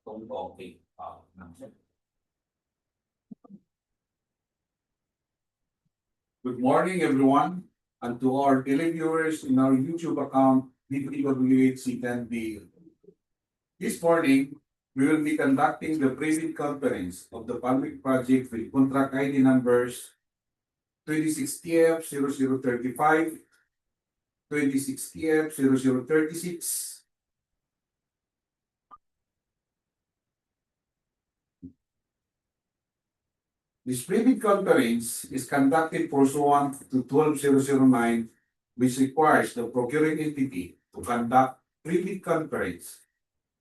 kung okay. Good morning, everyone, and to our televiewers in our YouTube account, DPWH Lanao. This morning, we will be conducting the briefing conference of the public project with contract ID numbers 2060F0035, 2060F0036, This briefing conference is conducted pursuant to 12009, which requires the procuring entity to conduct briefing conference,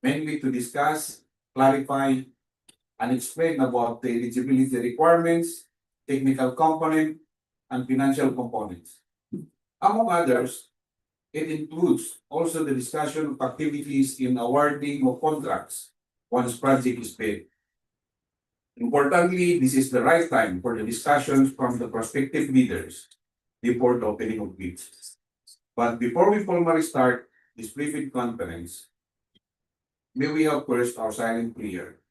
mainly to discuss, clarify, and explain about the eligibility requirements, technical component, and financial components. Among others, it includes also the discussion of activities in awarding of contracts once project is paid. Importantly, this is the right time for the discussions from the prospective bidders before the opening of bids. But before we formally start this briefing conference, may we have first our silent prayer,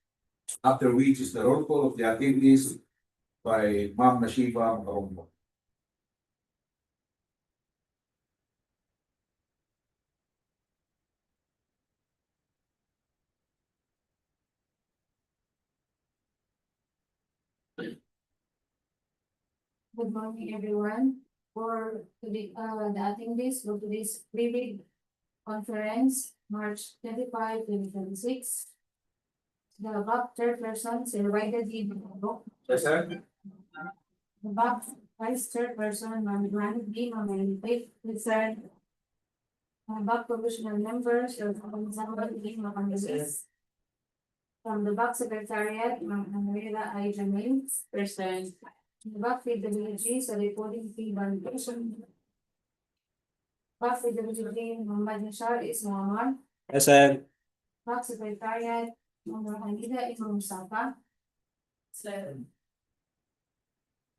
after which is the roll call of the attendees by Ma'am Nashiba Marombo. Good morning, everyone. For today, the attendees for today's briefing conference, March 25, 2026. The above chairpersons invited in the book. Yes, sir. The above vice chairperson, Ma'am Granit B. Mamalipit, concerned. The above commissioner members of Linamon-Zamboanga B. Mamalipit. From the above secretariat, Ma'am Anuela I. Jamil, present. Back PWG sa reporting fee validation. Back PWG Muhammad Nishar is Muhammad. Present. Back Secretariat Muhammad Hamida is Mustafa.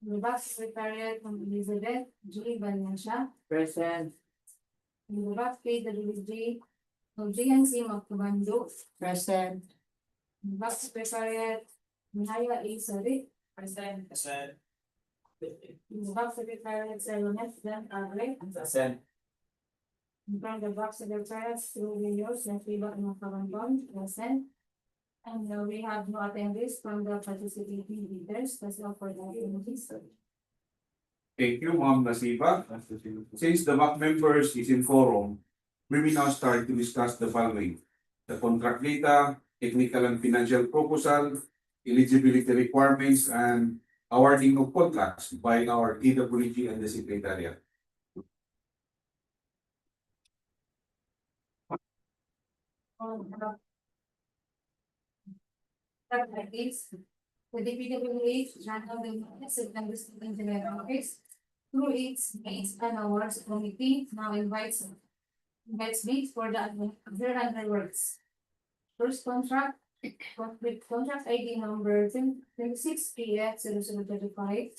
Back Secretariat Elizabeth Julie Banyasha. Present. Back PWG GNC Magkubanjo. Present. Back Secretariat Mihaya A. Sarit. Present. Present. Back Secretariat Selonet Dan Agre. Present. From the box secretariat through videos and feedback ng Kabanton, present. And we have no attendees from the participating leaders. That's all for the attendees. Thank you, Ma'am Nasiba. Since the MAC members is in forum, we will now start to discuss the following: the contract data, technical and financial proposal, eligibility requirements, and awarding of contracts by our DPWH and the Secretariat. The DPWH Lanao Del Norte September Engineer Office, through its bids and awards committee, now invites bids for the under works. First contract with contract ID number 26PF0035.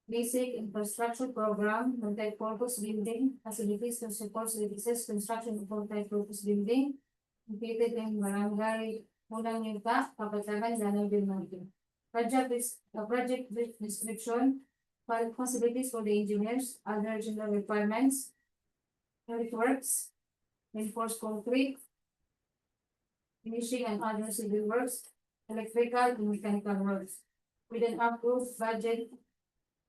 Basic Infrastructure Program, Multi-Purpose Building, Facilities to Support Services, Construction of Multi-Purpose Building, located in Barangay, Pulang, Yuta, Kapatagan, Lanao Del Norte. Project description, possibilities for the engineers, other general requirements, earthworks, reinforced concrete, finishing and other civil works, electrical and mechanical works, with an approved budget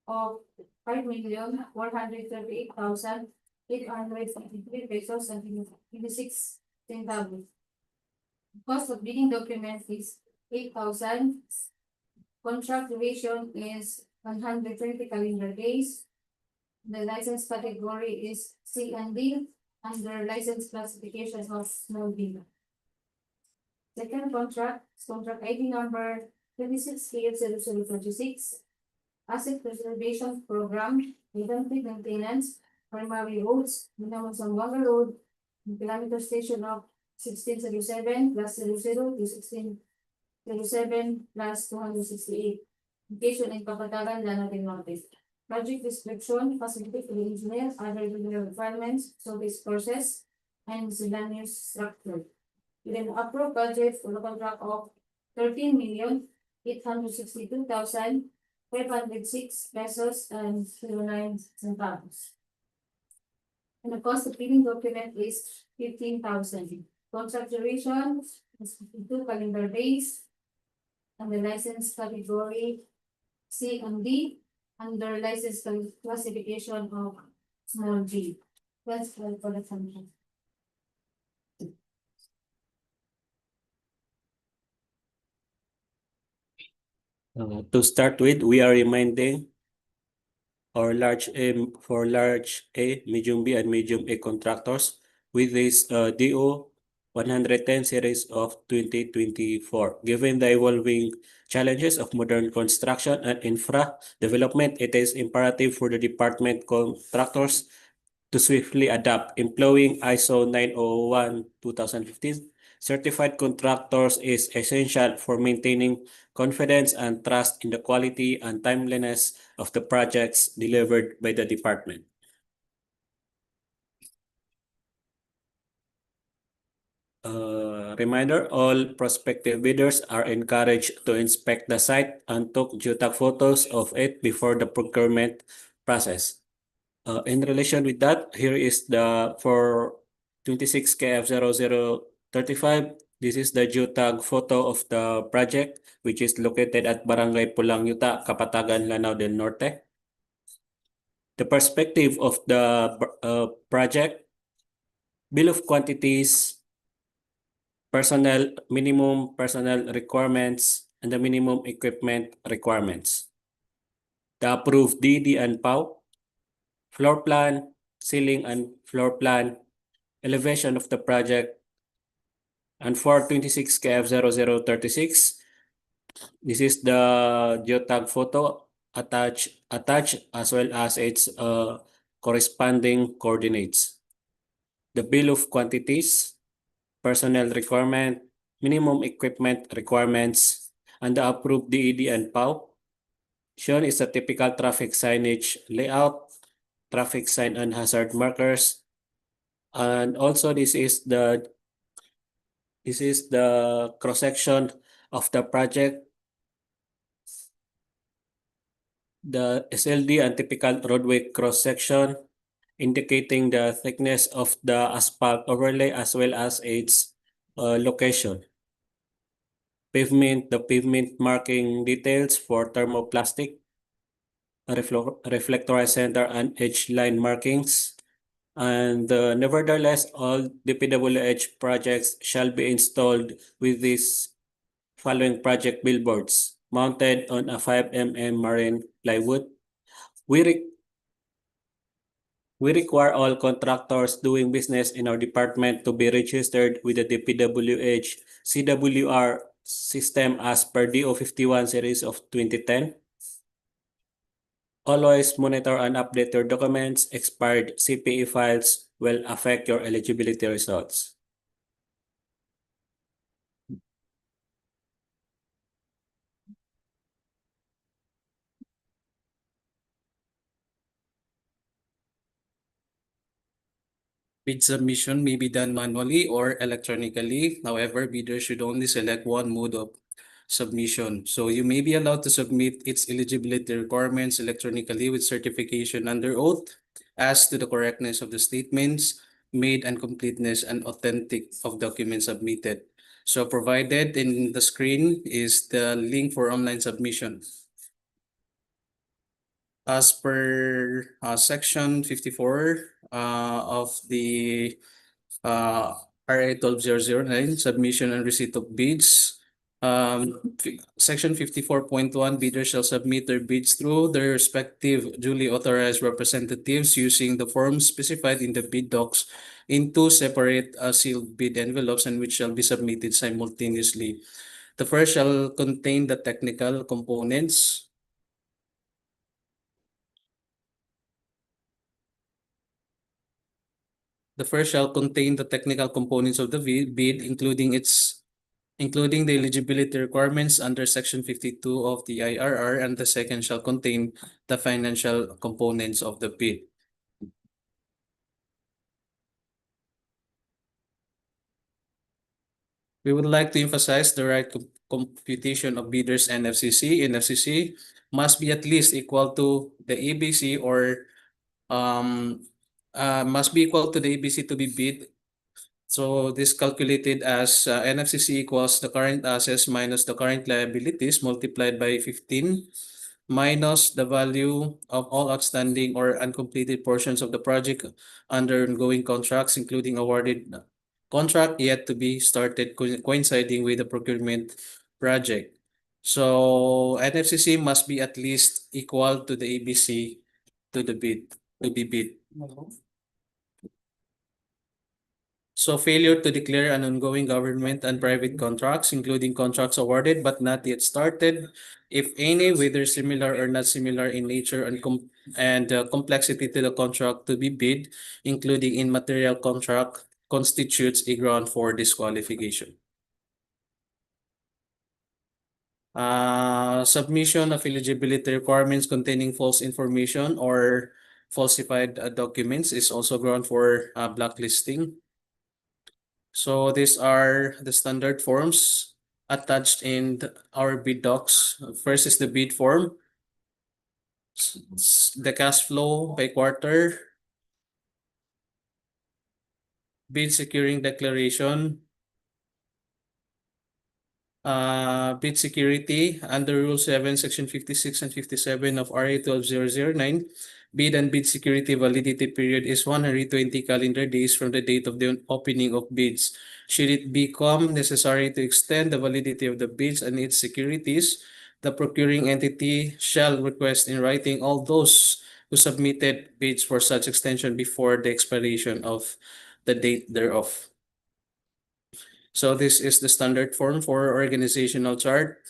of 5,438,853 pesos and 26 centavos. Cost of bidding document is 8,000. Contract duration is 120 calendar days. The license category is C and D under license classification of small deal. Second contract is contract ID number 26KF0026. Asset Preservation Program, Preventive Maintenance, Primary Roads, Linamon-Zamboanga Road, kilometer station of 1607 plus 00 to 1607 plus 268. Location in Kapatagan, Lanao Del Norte. Project description, facility for the engineer, other engineer requirements, service process, and miscellaneous structure. with an approved budget for the contract of 13,862,506 pesos and 09 centavos. And the cost of bidding document is 15,000. Contract duration is 52 calendar days. And the license category C and D under license classification of small g. That's all for the function. To start with, we are reminding for large A, medium B, and medium A contractors with this DO 110 series of 2024. Given the evolving challenges of modern construction and infra development, it is imperative for the department contractors to swiftly adapt. Employing ISO 901-2015 certified contractors is essential for maintaining confidence and trust in the quality and timeliness of the projects delivered by the department. Reminder, all prospective bidders are encouraged to inspect the site and took Yuta photos of it before the procurement process. In relation with that, here is the for 26KF0035. This is the geotag photo of the project, which is located at Barangay Pulang, Yuta, Kapatagan, Lanao Del Norte. The perspective of the project, bill of quantities, minimum personnel requirements, and the minimum equipment requirements. The approved DD and POW, floor plan, ceiling and floor plan, elevation of the project, and for 26KF0036, this is the geotag photo attached as well as its corresponding coordinates. The bill of quantities, personnel requirement, minimum equipment requirements, and the approved DED and POW. Shown is a typical traffic signage layout, traffic sign and hazard markers, and also this is the cross section of the project. The SLD and typical roadway cross section, indicating the thickness of the asphalt overlay as well as its location. The pavement marking details for thermoplastic, reflectorized center and edge line markings. And nevertheless, all DPWH projects shall be installed with these following project billboards mounted on a 5mm marine plywood. We require all contractors doing business in our department to be registered with the DPWH CWR system as per DO 51 series of 2010. Always monitor and update your documents. Expired CPE files will affect your eligibility results. Bid submission may be done manually or electronically. However, bidders should only select one mode of submission. So you may be allowed to submit its eligibility requirements electronically with certification under oath as to the correctness of the statements made and completeness and authentic of documents submitted. So provided in the screen is the link for online submission. As per section 54 of the RA 12009, submission and receipt of bids. Section 54.1, bidders shall submit their bids through their respective duly authorized representatives using the forms specified in the bid docs in two separate sealed bid envelopes and which shall be submitted simultaneously. The first shall contain the technical components. The first shall contain the technical components of the bid, including the eligibility requirements under Section 52 of the IRR, and the second shall contain the financial components of the bid. We would like to emphasize the right computation of bidders NFCC. NFCC must be at least equal to the ABC or must be equal to the ABC to be bid. So this calculated as NFCC equals the current assets minus the current liabilities multiplied by 15 minus the value of all outstanding or uncompleted portions of the project under ongoing contracts, including awarded contract yet to be started coinciding with the procurement project. So NFCC must be at least equal to the ABC to the bid, to be bid. So failure to declare an ongoing government and private contracts, including contracts awarded but not yet started, if any, whether similar or not similar in nature and complexity to the contract to be bid, including immaterial contract, constitutes a ground for disqualification. Submission of eligibility requirements containing false information or falsified documents is also ground for blacklisting. So these are the standard forms attached in our bid docs. First is the bid form, the cash flow by quarter, bid securing declaration, bid security under Rule 7, Section 56 and 57 of RA 12009. Bid and bid security validity period is 120 calendar days from the date of the opening of bids. Should it become necessary to extend the validity of the bids and its securities, the procuring entity shall request in writing all those who submitted bids for such extension before the expiration of the date thereof. So this is the standard form for organizational chart.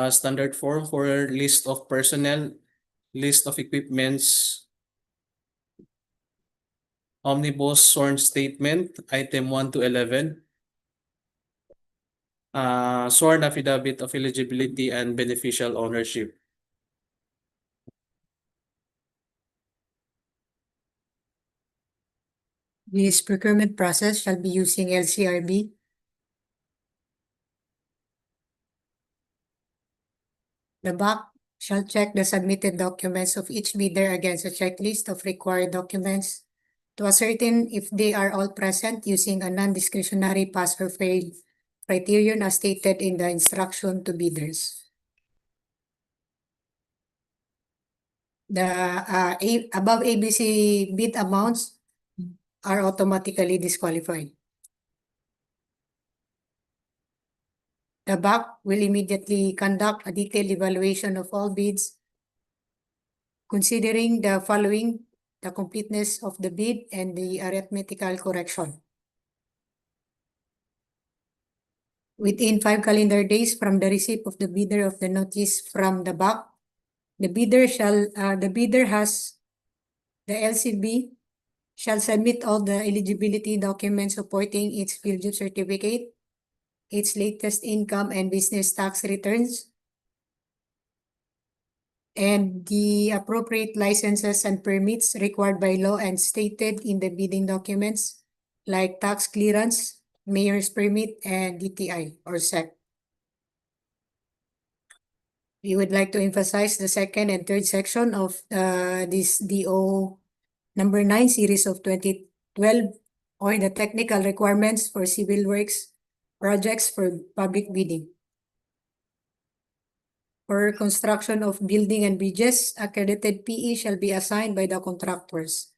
Standard form for list of personnel, list of equipments, omnibus sworn statement, item 1 to 11. Sworn affidavit of eligibility and beneficial ownership. This procurement process shall be using LCRB. The BAC shall check the submitted documents of each bidder against a checklist of required documents to ascertain if they are all present using a non-discretionary pass or fail criterion as stated in the instruction to bidders. The above ABC bid amounts are automatically disqualified. The BAC will immediately conduct a detailed evaluation of all bids, considering the following: the completeness of the bid and the arithmetical correction. Within 5 calendar days from the receipt of the bidder of the notice from the BAC, the bidder has the LCB shall submit all the eligibility documents supporting its field job certificate, its latest income and business tax returns, and the appropriate licenses and permits required by law and stated in the bidding documents, like tax clearance, mayor's permit, and DTI or SEC. We would like to emphasize the second and third section of this DO number 9 series of 2012, or the technical requirements for civil works projects for public bidding. For construction of building and bridges, accredited PE shall be assigned by the contractors.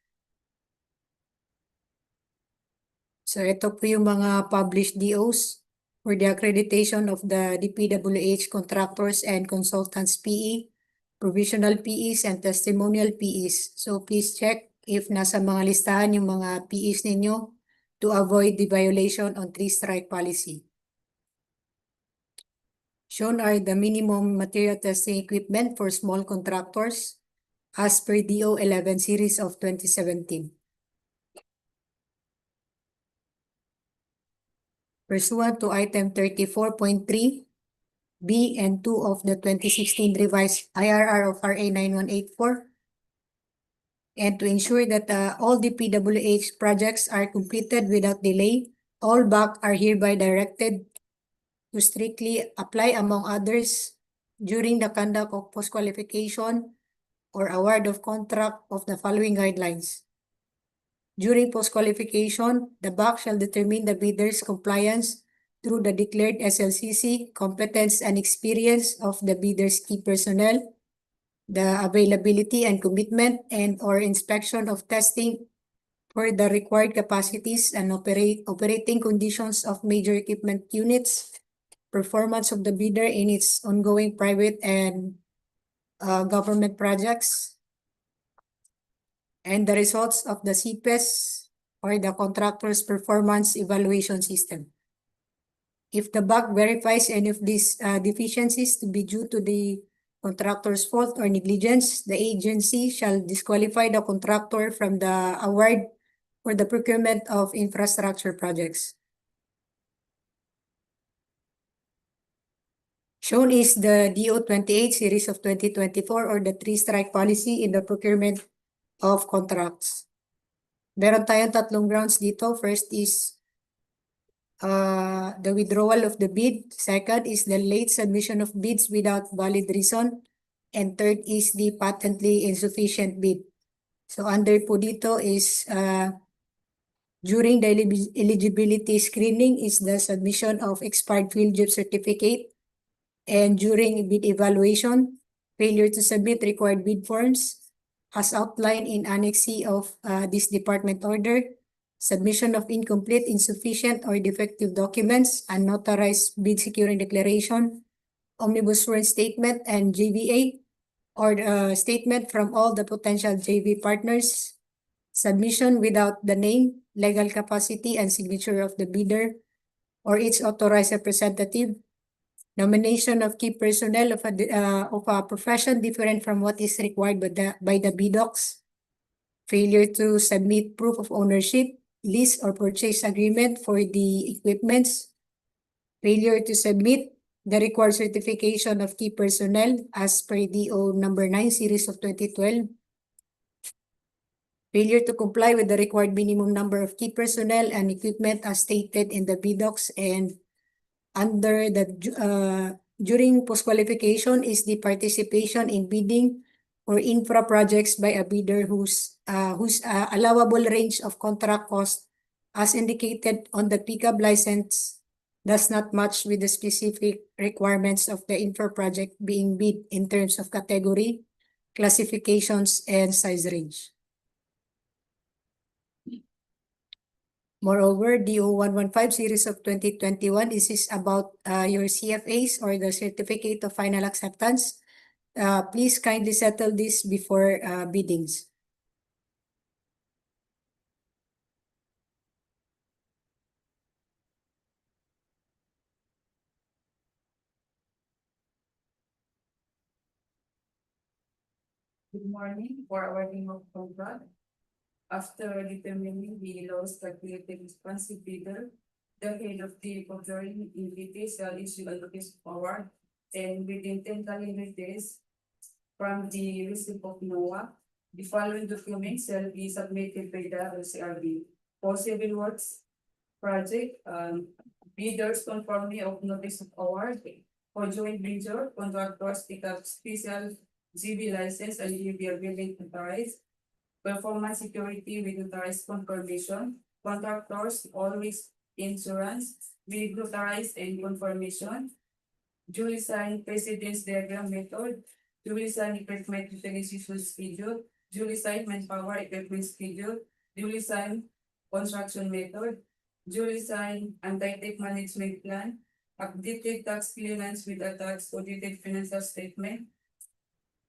So ito po yung mga published DOs for the accreditation of the DPWH contractors and consultants PE, provisional PEs, and testimonial PEs. So please check if nasa mga listahan yung mga PEs ninyo to avoid the violation on 3-strike policy. Shown are the minimum material testing equipment for small contractors as per DO 11 series of 2017. Pursuant to item 34.3 B and 2 of the 2016 revised IRR of RA 9184, and to ensure that all the DPWH projects are completed without delay, All BAC are hereby directed to strictly apply, among others, during the conduct of post-qualification or award of contract of the following guidelines. During post-qualification, the BAC shall determine the bidder's compliance through the declared SLCC, competence and experience of the bidder's key personnel, the availability and commitment and/or inspection of testing for the required capacities and operating conditions of major equipment units, performance of the bidder in its ongoing private and government projects, and the results of the CPES or the contractor's performance evaluation system. If the BAC verifies any of these deficiencies to be due to the contractor's fault or negligence, the agency shall disqualify the contractor from the award for the procurement of infrastructure projects. Shown is the DEO 28 series of 2024 or the 3-strike policy in the procurement of contracts. Meron tayong tatlong grounds dito. First is the withdrawal of the bid. Second is the late submission of bids without valid reason. And third is the patently insufficient bid. So under po dito is during the eligibility screening is the submission of expired field job certificate. And during bid evaluation, failure to submit required bid forms as outlined in Annex C of this department order, submission of incomplete, insufficient, or defective documents, unauthorized bid securing declaration, omnibus sworn statement, and JVA, or statement from all the potential JV partners, submission without the name, legal capacity, and signature of the bidder or its authorized representative, nomination of key personnel of a profession different from what is required by the BDOCs, failure to submit proof of ownership, lease or purchase agreement for the equipments, failure to submit the required certification of key personnel as per DO number 9 series of 2012, failure to comply with the required minimum number of key personnel and equipment as stated in the BDOCs, and under the during post-qualification is the participation in bidding or infra projects by a bidder whose allowable range of contract cost as indicated on the PCAB license does not match with the specific requirements of the infra project being bid in terms of category, classifications, and size range. Moreover, DO 115 series of 2021, this is about your CFAs or the Certificate of Final Acceptance. Please kindly settle this before biddings. Good morning for awarding of contract. After determining the lowest calculated responsive bidder, the head of the procuring entity shall issue a notice of award, and within 10 calendar days from the receipt of NOAA, the following documents shall be submitted by the LCRB. For civil works project, bidders conformity of notice of award. For joint venture, contractors take up special GB license and UV building authorized. Performance security with authorized confirmation. Contractors always insurance with authorized and confirmation. Duly signed precedence diagram method. Duly signed equipment utilization schedule. Duly signed manpower equipment schedule. Duly signed construction method. Duly signed anti-tech management plan. Updated tax clearance with attached audited financial statement.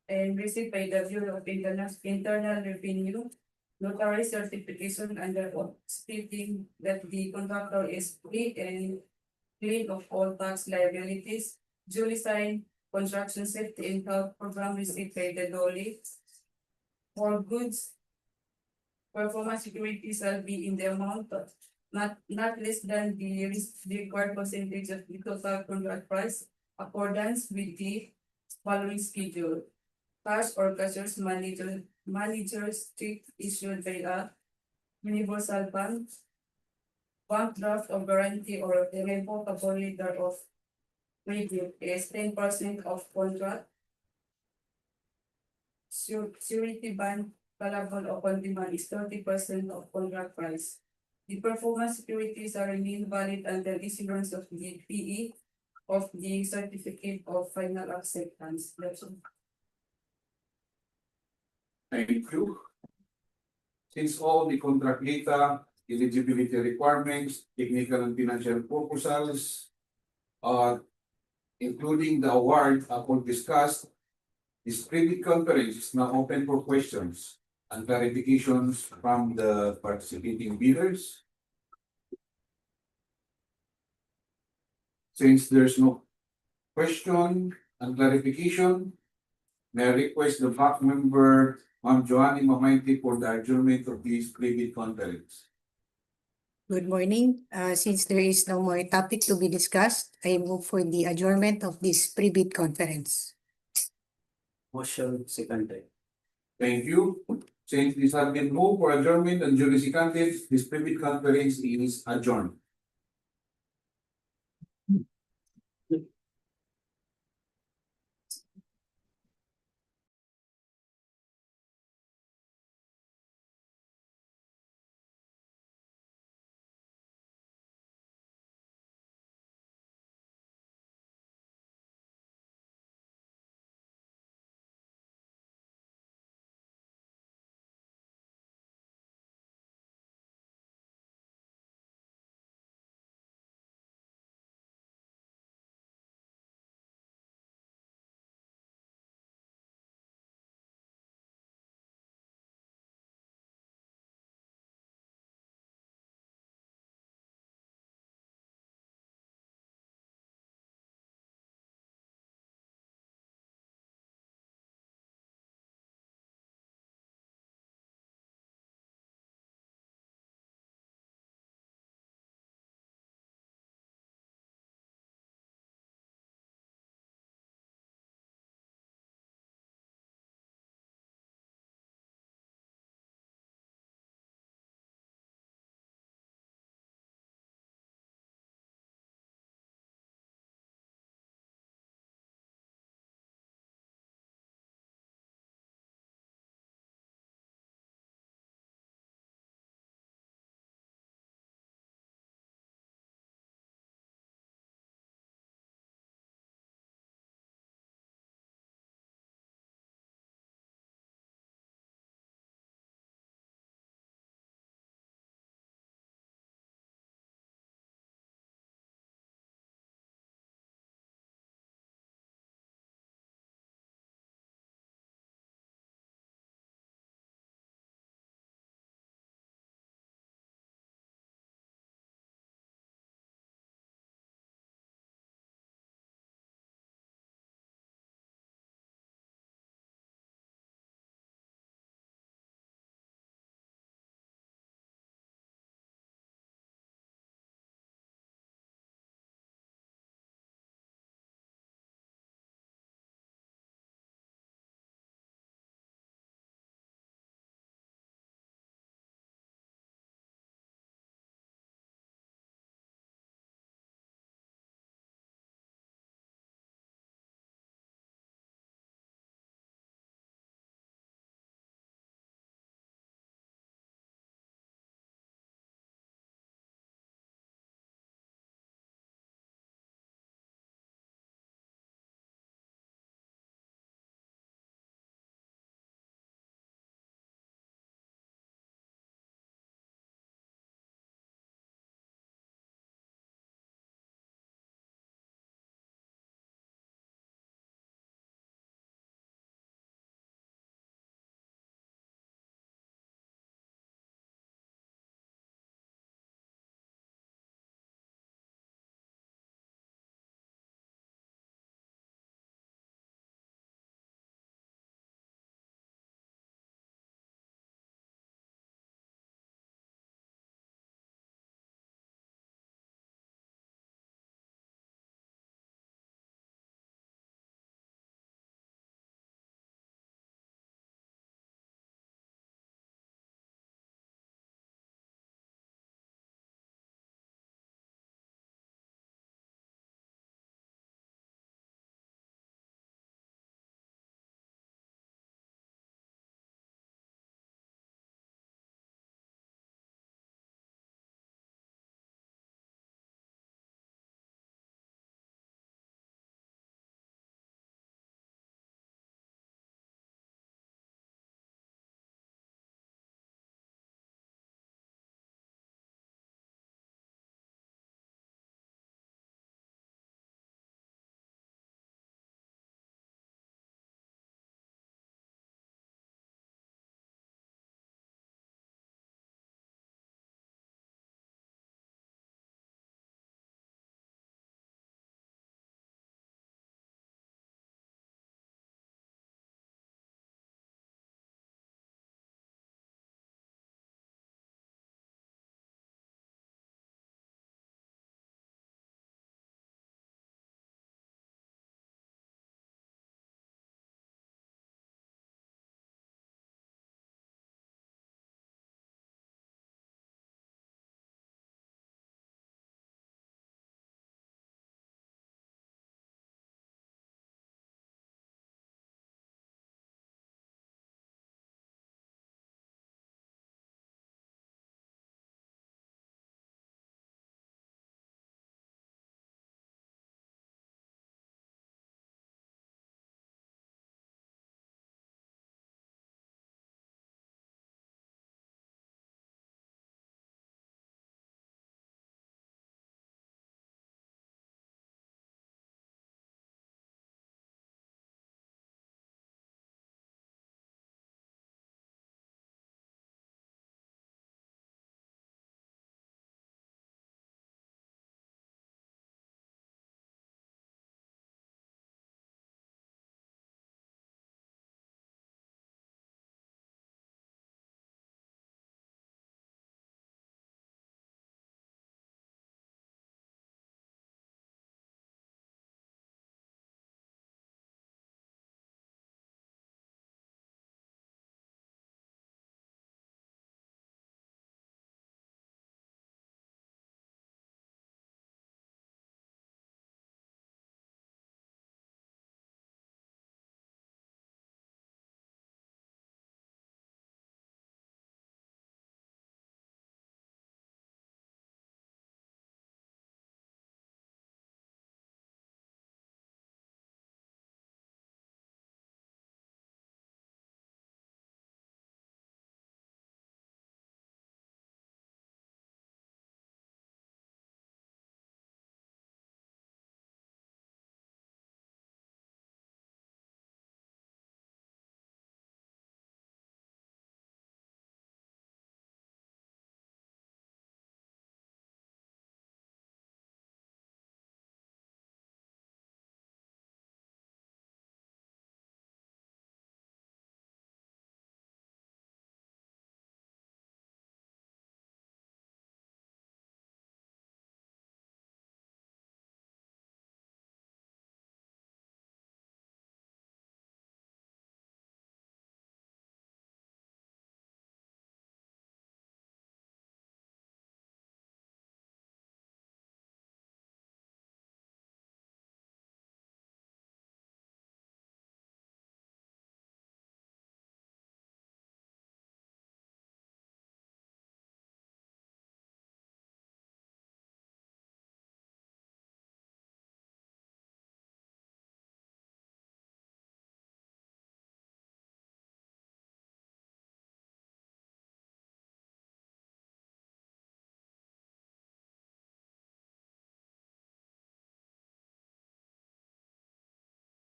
And received by the Bureau of Internal Revenue, notarized certification under oath stating that the contractor is free and clean of all tax liabilities, duly signed construction safety and health program received by the DOLE. For goods, performance security shall be in the amount of not less than the required percentage of the total contract price, accordance with the following schedule. Cash or cashier's manager's check issued by a universal bank one draft of guarantee or irrevocable letter of review is 10% of contract. Surety bond payable upon demand is 30% of contract price. The performance securities are remain valid until issuance of the PE of the certificate of final acceptance. That's all. Thank you. Since all the contract data, eligibility requirements, technical and financial proposals, including the award upon discussed, this private conference is now open for questions and clarifications from the participating bidders. Since there's no question and clarification, may I request the back member, Ma'am Joanny Mamayti, for the adjournment of this private conference. Good morning. Since there is no more topic to be discussed, I move for the adjournment of this pre-bid conference. Motion seconded. Thank you. Since this has been moved for adjournment and duly seconded, this private conference is adjourned.